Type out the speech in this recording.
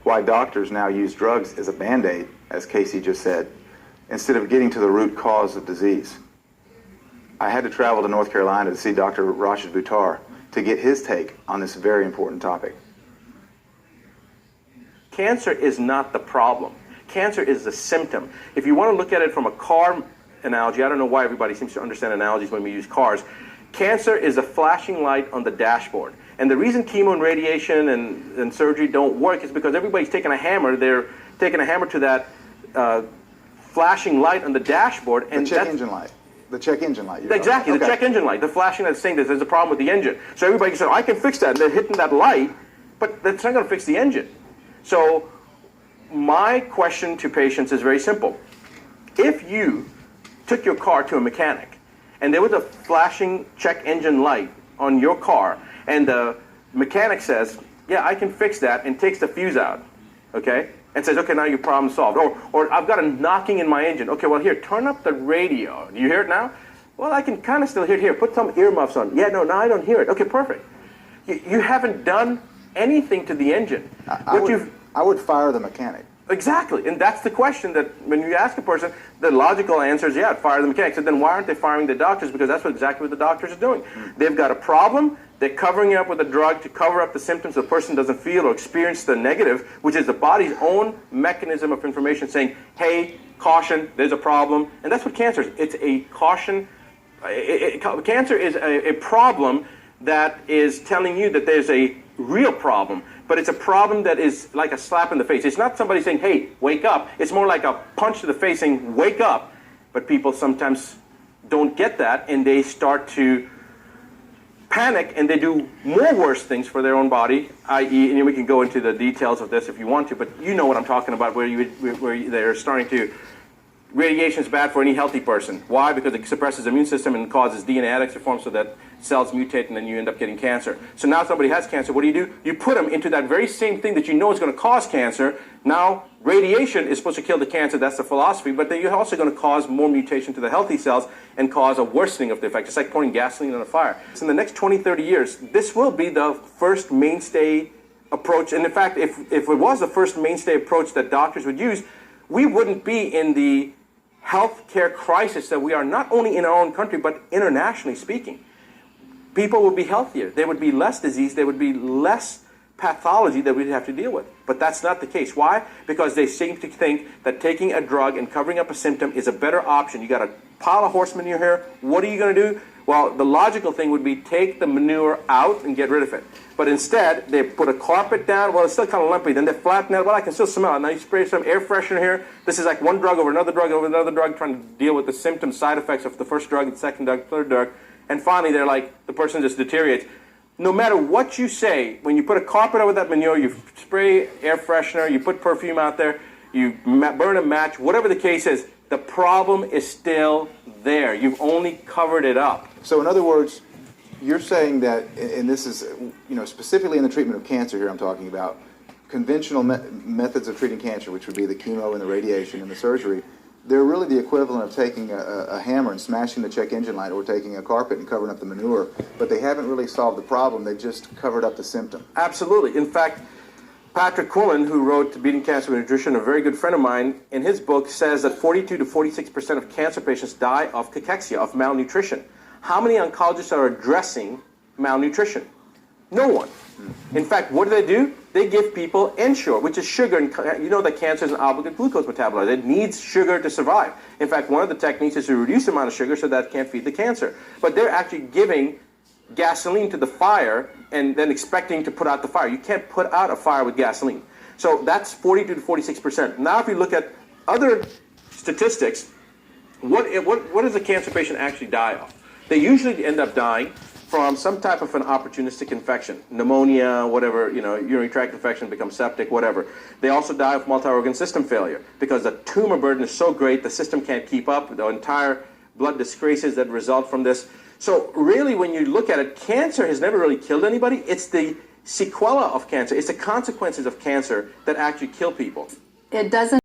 why doctors now use drugs as a Band-Aid, as Casey just said, instead of getting to the root cause of disease. I had to travel to North Carolina to see Dr. Rashid Buttar to get his take on this very important topic. Cancer is not the problem. Cancer is the symptom. If you want to look at it from a car analogy, I don't know why everybody seems to understand analogies when we use cars. Cancer is a flashing light on the dashboard. And the reason chemo and radiation and surgery don't work is because everybody's taking a hammer. They're taking a hammer to that flashing light on the dashboard. And the check engine light. The check engine light. Exactly, okay. The check engine light. The flashing that's saying that there's a problem with the engine. So everybody says, I can fix that. And they're hitting that light, but that's not going to fix the engine. So my question to patients is very simple. If you took your car to a mechanic and there was a flashing check engine light on your car and the mechanic says, yeah, I can fix that, and takes the fuse out, okay, and says, okay, now your problem solved. Or I've got a knocking in my engine. Okay, well, here, turn up the radio. Do you hear it now? Well, I can kind of still hear it here. Put some earmuffs on. Yeah, no, now I don't hear it. Okay, perfect. You haven't done anything to the engine. I would fire the mechanic. Exactly, and that's the question that when you ask a person, the logical answer is, yeah, fire the mechanic. So then why aren't they firing the doctors? Because that's exactly what the doctors are doing. They've got a problem, they're covering it up with a drug to cover up the symptoms so the person doesn't feel or experience the negative, which is the body's own mechanism of information saying, hey, caution, there's a problem. And that's what cancer is. It's a caution. Cancer is a problem that is telling you that there's a real problem. But it's a problem that is like a slap in the face. It's not somebody saying, hey, wake up. It's more like a punch to the face saying, wake up. But people sometimes don't get that, and they start to panic, and they do more worse things for their own body, i.e., and we can go into the details of this if you want to, but you know what I'm talking about, where they're starting to, radiation is bad for any healthy person. Why? Because it suppresses the immune system and causes DNA adducts to form so that cells mutate and then you end up getting cancer. So now somebody has cancer, what do? You put them into that very same thing that you know is going to cause cancer. Now, radiation is supposed to kill the cancer, that's the philosophy, but then you're also going to cause more mutation to the healthy cells and cause a worsening of the effect. It's like pouring gasoline on a fire. So in the next 20, 30 years, this will be the first mainstay approach. And in fact, if it was the first mainstay approach that doctors would use, we wouldn't be in the healthcare crisis that we are not only in our own country, but internationally speaking. People would be healthier. There would be less disease. There would be less pathology that we'd have to deal with. But that's not the case. Why? Because they seem to think that taking a drug and covering up a symptom is a better option. You got a pile of horse manure here. What are you going to do? Well, the logical thing would be take the manure out and get rid of it. But instead, they put a carpet down. Well, it's still kind of lumpy. Then they flatten it. Well, I can still smell it. Now you spray some air freshener here. This is like one drug over another drug over another drug, trying to deal with the symptoms, side effects of the first drug, the second drug, third drug. And finally, they're like, the person just deteriorates. No matter what you say, when you put a carpet over that manure, you spray air freshener, you put perfume out there, you burn a match, whatever the case is, the problem is still there. You've only covered it up. So in other words, you're saying that, and this is, specifically in the treatment of cancer here I'm talking about, conventional methods of treating cancer, which would be the chemo and the radiation and the surgery, they're really the equivalent of taking a hammer and smashing the check engine light, or taking a carpet and covering up the manure, but they haven't really solved the problem. They've just covered up the symptom. Absolutely. In fact, Patrick Quillen, who wrote Beating Cancer with Nutrition, a very good friend of mine, in his book says that 42 to 46% of cancer patients die of cachexia, of malnutrition. How many oncologists are addressing malnutrition? No one. In fact, what do? They give people Ensure, which is sugar. And you know that cancer is an obligate glucose metabolizer. It needs sugar to survive. In fact, one of the techniques is to reduce the amount of sugar so that it can't feed the cancer. But they're actually giving gasoline to the fire and then expecting to put out the fire. You can't put out a fire with gasoline. So that's 42 to 46%. Now, if you look at other statistics, what does a cancer patient actually die of? They usually end up dying from some type of an opportunistic infection, pneumonia, whatever, urinary tract infection, becomes septic, whatever. They also die of multi-organ system failure because the tumor burden is so great, the system can't keep up, the entire blood disgraces that result from this. So really, when you look at it, cancer has never really killed anybody. It's the sequela of cancer. It's the consequences of cancer that actually kill people. It doesn't